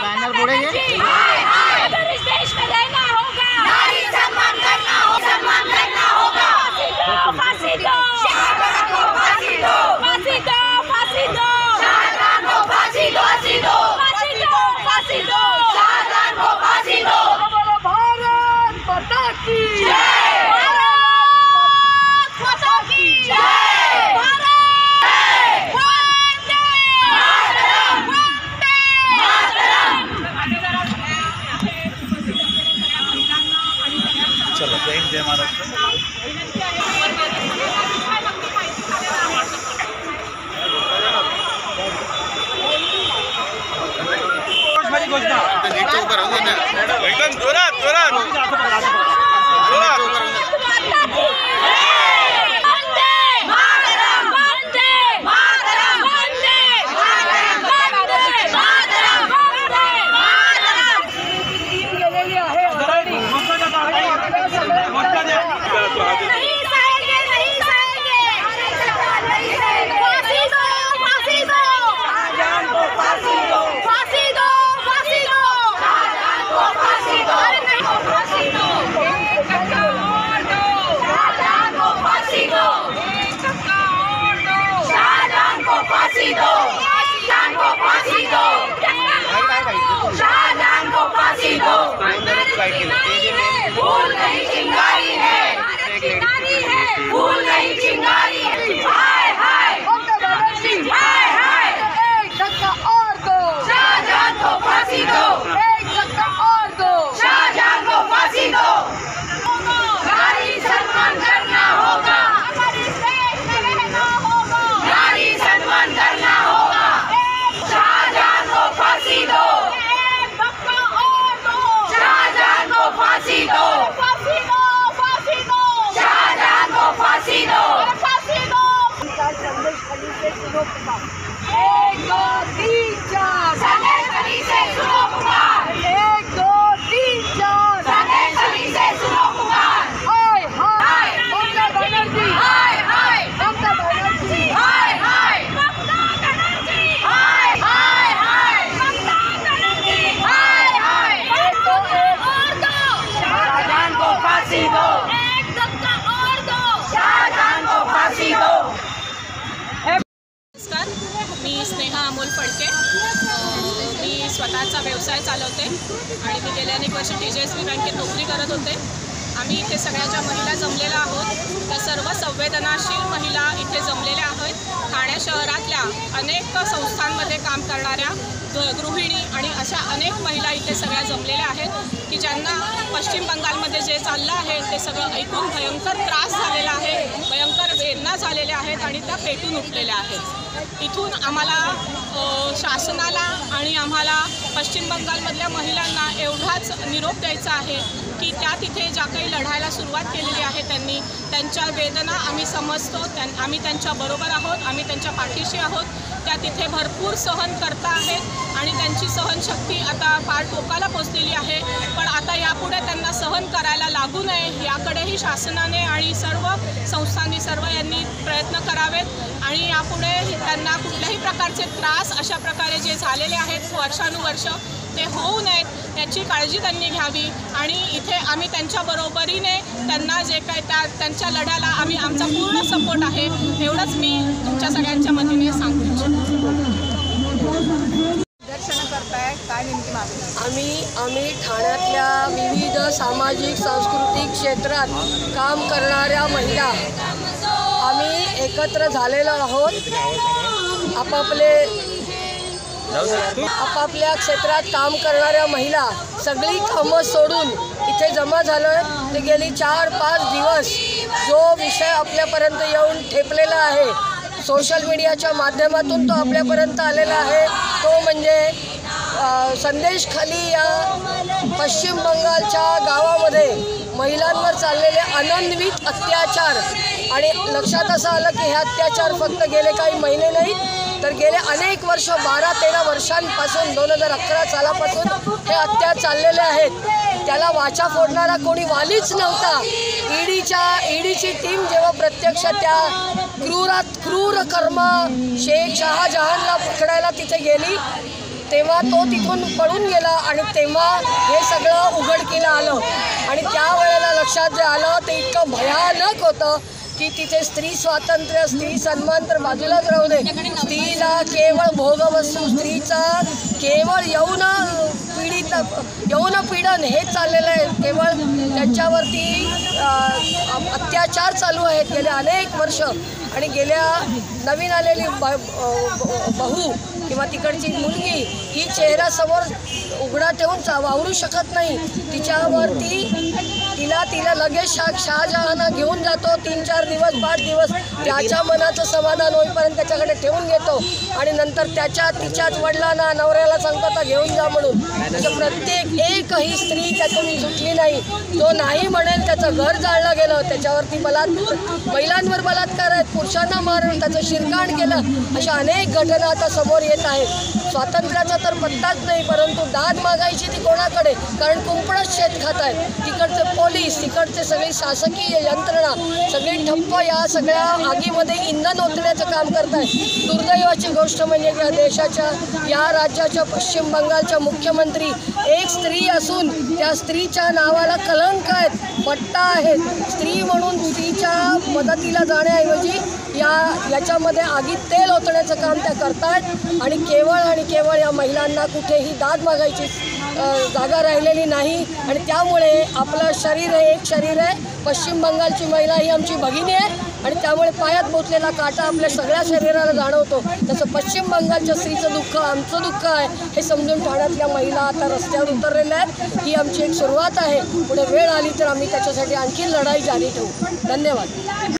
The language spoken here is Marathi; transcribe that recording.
बैनर बोलेंगे। अगर इस देश में रहना होगा, नारी सम्मान करना होगा, सम्मान करना होगा। फांसी दो, शाहजहां को फांसी दो, फांसी दो, फांसी दो, शाहजहां को फांसी दो, फांसी दो, फांसी दो, फांसी दो, शाहजहां को फांसी दो। बोलो भारत माता की जय, भारत माता की जय। चलो जय हिंद जय महाराष्ट्र। एकदम जोरात जोरात फूल नहीं चिंगारी है, फूल नहीं चिंगारी है। हाय हाय हाय हाय, एक धक्का और दो, शाहजहां को फांसी दो, एक धक्का और दो, शाहजहां को फांसी दो। नारी सम्मान करना होगा, नारी सम्मान करना होगा। शाहजहां को फांसी दो, फांसी दो, फांसी दो, फांसी दो, शाहजहां को फांसी दो, फांसी दो। संदेश खली से सुनो पुकार, 1 2 3 4, संदेश खली से सुनो पुकार, 1 2 3 4, संदेश खली से सुनो पुकार। हाय हाय ममता बनर्जी, हाय हाय ममता बनर्जी, हाय हाय ममता बनर्जी, हाय हाय हाय ममता बनर्जी, हाय हाय। एक दो शाहजहां को फांसी दो, एक धक्का और दो, शाहजहां को फांसी दो। नमस्कार, मी स्नेहा अमोल फडके। मी स्वतःचा व्यवसाय चालवते आणि मी गेल्या अनेक वर्ष TJSB बँकेत नोकरी करत होते। आम्ही इथे सगळ्या ज्या महिला जमलेल्या आहोत त्या सर्व संवेदनाशील महिला इथे जमलेल्या आहेत। ठाणे शहरातल्या अनेक संस्थांमध्ये काम करणाऱ्या गृहिणी आणि अशा अनेक महिला इथे सगळ्या जमलेल्या आहेत की ज्यांना पश्चिम बंगालमध्ये जे चाललं आहे ते सगळं ऐकून भयंकर त्रास झालेला आहे, भयंकर वेदना झालेल्या आहेत आणि त्या पेटून उठलेल्या आहेत। इथून आम्हाला शासनाला आणि आम्हाला पश्चिम बंगालमधल्या महिलांना एवढाच निरोप द्यायचा आहे की त्या तिथे ज्या काही लढायला सुरुवात केलेली आहे त्यांनी, त्यांच्या वेदना आम्ही समजतो, आम्ही त्यांच्याबरोबर आहोत, आम्ही त्यांच्या पाठीशी आहोत। त्या तिथे भरपूर सहन करता आहेत आणि त्यांची सहनशक्ती आता फार टोकाला पोचलेली आहे। पण आता यापुढे त्यांना सहन करायला लागू नये याकडेही शासनाने आणि सर्व संस्थांनी सर्व यांनी प्रयत्न करावेत आणि यापुढे त्यांना कुठल्याही प्रकारचे त्रास अशा प्रकारे जे झालेले आहेत वर्षानुवर्ष ते होऊ नयेत याची काळजी त्यांनी घ्यावी आणि इथे आम्ही त्यांच्या बरोबरीने त्यांना जे काय त्यांच्या लढ्याला आम्ही आमचा पूर्ण सपोर्ट आहे एवढंच मी तुमच्या सगळ्यांच्या मदतीने सांगू इच्छितो। दर्शन करताय काय नेमकी मागणी? आम्ही ठाण्यातल्या विविध सामाजिक सांस्कृतिक क्षेत्रात काम करणाऱ्या महिला आम्ही एकत्र झालेलो आहोत। आपापल्या क्षेत्रात काम करणाऱ्या महिला सगळी कामं सोडून इथे जमा झालोय। ते गेली 4-5 दिवस जो विषय आपल्यापर्यंत येऊन ठेपलेला आहे, सोशल मीडियाच्या माध्यमातून तो आपल्यापर्यंत आलेला आहे, तो म्हणजे संदेश खली या पश्चिम बंगालच्या गावामध्ये महिलांवर चाललेले अनन्वित अत्याचार। आणि लक्षात असं आलं की हे अत्याचार फक्त गेले काही महिने नाही तर गेले अनेक वर्ष 12-13 वर्षांपासून 2011 सालापासून हे अत्याचार चाललेले आहेत। त्याला वाचा फोडणारा कोणी वालीच नव्हता। ईडीची टीम जेव्हा प्रत्यक्ष त्या क्रूर कर्म शेख शहाजहानला पकडायला तिथे गेली, तेव्हा तो तिथून पळून गेला आणि तेव्हा हे सगळं उघडकीला आलं. आणि त्यावेळेला लक्षात जे आलं ते इतकं भयानक होतं की तिथे स्त्री स्वातंत्र्य, स्त्री सन्मान तर बाजूलाच राहू दे, स्त्रीला केवळ भोगवस्तू, स्त्रीचा केवळ यौन पीडन हेच चाललेलं आहे. केवळ त्यांच्यावरती अत्याचार चालू आहेत गेले अनेक वर्ष. आणि गेल्या नवीन आलेली बहू किंवा तिकडची मुलगी ही चेहऱ्यासमोर उघडा ठेवून वावरू शकत नाही. तिला लगेच शहाजहान घेऊन जातो, 3-4 दिवस 5 दिवस त्याच्या मनाचं समाधान होईपर्यंत त्याच्याकडे ठेवून घेतो आणि नंतर तिच्याच वडिलांना नवऱ्याला सांगतो तर घेऊन जा म्हणून. म्हणजे प्रत्येक एकही स्त्री त्यातून सुटली नाही. जो नाही म्हणेल त्याचं घर जाळलं गेलं, त्याच्यावरती महिलांवर बलात्कार आहेत, पुरुषांना मारून त्याचं शिरकाण केलं. अशा अनेक घटना आता समोर येत आहेत. स्वातंत्र्याचा तर पत्ताच नाही, परंतु दाद मागायची ती कोणाकडे? कारण कुंपणच शेत खात आहेत. तिकडचे पोलीस, तिकडचे सगळी शासकीय यंत्रणा सगळी ठप्प या सगळ्या आगीमध्ये इंधन ओतण्याचं काम करत आहे. दुर्दैवाची गोष्ट म्हणजे या देशाच्या, या राज्याच्या पश्चिम बंगालच्या मुख्यमंत्री एक स्त्री असून त्या स्त्रीच्या नावाला कलंक आहेत, पट्टा आहेत. स्त्री म्हणून स्त्रीच्या मदतीला जाण्याऐवजी याच्यामध्ये आगीत तेल ओतण्याचं काम त्या करतायत. आणि केवळ या महिलांना कुठेही दाद मागायची जागा राहिलेली नाही. आणि त्यामुळे आपलं शरीर हे एक शरीर आहे. पश्चिम बंगालची महिला ही आमची भगिनी आहे आणि त्यामुळे पायात बोचलेला काटा आपल्या सगळ्या शरीराला जाणवतो. तसं पश्चिम बंगालच्या स्त्रीचं दुःख आमचं दुःख आहे हे समजून ठाण्यातल्या महिला आता रस्त्यावर उतरलेल्या आहेत. ही आमची एक सुरुवात आहे. पुढे वेळ आली तर आम्ही त्याच्यासाठी आणखी लढाई जारी ठेवू. धन्यवाद.